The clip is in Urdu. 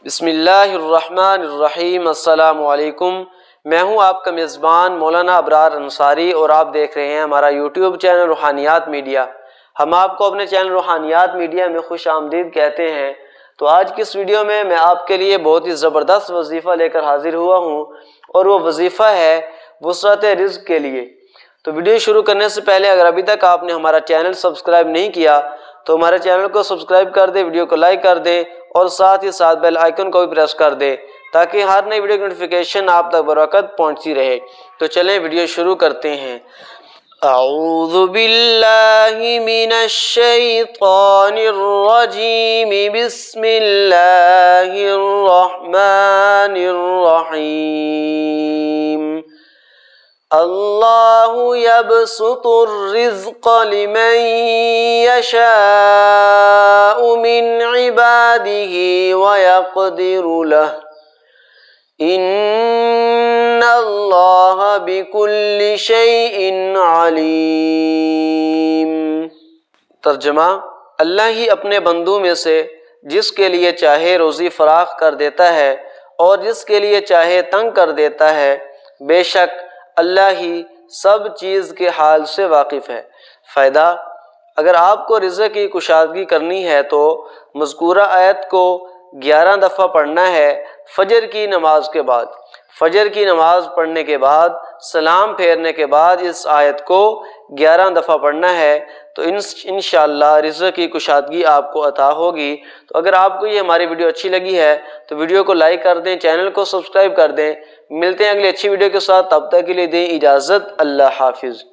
بسم اللہ الرحمن الرحیم۔ السلام علیکم، میں ہوں آپ کا میزبان مولانا ابرار انصاری اور آپ دیکھ رہے ہیں ہمارا یوٹیوب چینل روحانیات میڈیا۔ ہم آپ کو اپنے چینل روحانیات میڈیا میں خوش آمدید کہتے ہیں۔ تو آج کی اس ویڈیو میں آپ کے لیے بہت ہی زبردست وظیفہ لے کر حاضر ہوا ہوں، اور وہ وظیفہ ہے وسعت رزق کے لیے۔ تو ویڈیو شروع کرنے سے پہلے اگر ابھی تک آپ نے ہمارا چینل سبسکرائب نہیں کیا تو ہمارے چینل کو سبسکرائب کر دیں، ویڈیو کو لائک کر دیں اور ساتھ ہی ساتھ بیل آئیکن کو بھی پریس کر دیں تاکہ ہر نئی ویڈیو کی نوٹیفیکیشن آپ تک بروقت پہنچتی رہے۔ تو چلیں ویڈیو شروع کرتے ہیں۔ اعوذ باللہ من الشیطان الرجیم، بسم اللہ الرحمن الرحیم۔ اللہ یبسط الرزق لمن یشاء من عباده ویقدر له، ان اللہ بکل شیء علیم۔ ترجمہ: اللہ ہی اپنے بندوں میں سے جس کے لیے چاہے روزی فراخ کر دیتا ہے اور جس کے لیے چاہے تنگ کر دیتا ہے، بے شک اللہ ہی سب چیز کے حال سے واقف ہے۔ فائدہ: اگر آپ کو رزق کی کشادگی کرنی ہے تو مذکورہ آیت کو 11 دفعہ پڑھنا ہے فجر کی نماز کے بعد۔ فجر کی نماز پڑھنے کے بعد سلام پھیرنے کے بعد اس آیت کو 11 دفعہ پڑھنا ہے، تو انشاءاللہ رزق کی کشادگی آپ کو عطا ہوگی۔ تو اگر آپ کو یہ ہماری ویڈیو اچھی لگی ہے تو ویڈیو کو لائک کر دیں، چینل کو سبسکرائب کر دیں۔ ملتے ہیں اگلی اچھی ویڈیو کے ساتھ، تب تک کے لیے دیں اجازت۔ اللہ حافظ۔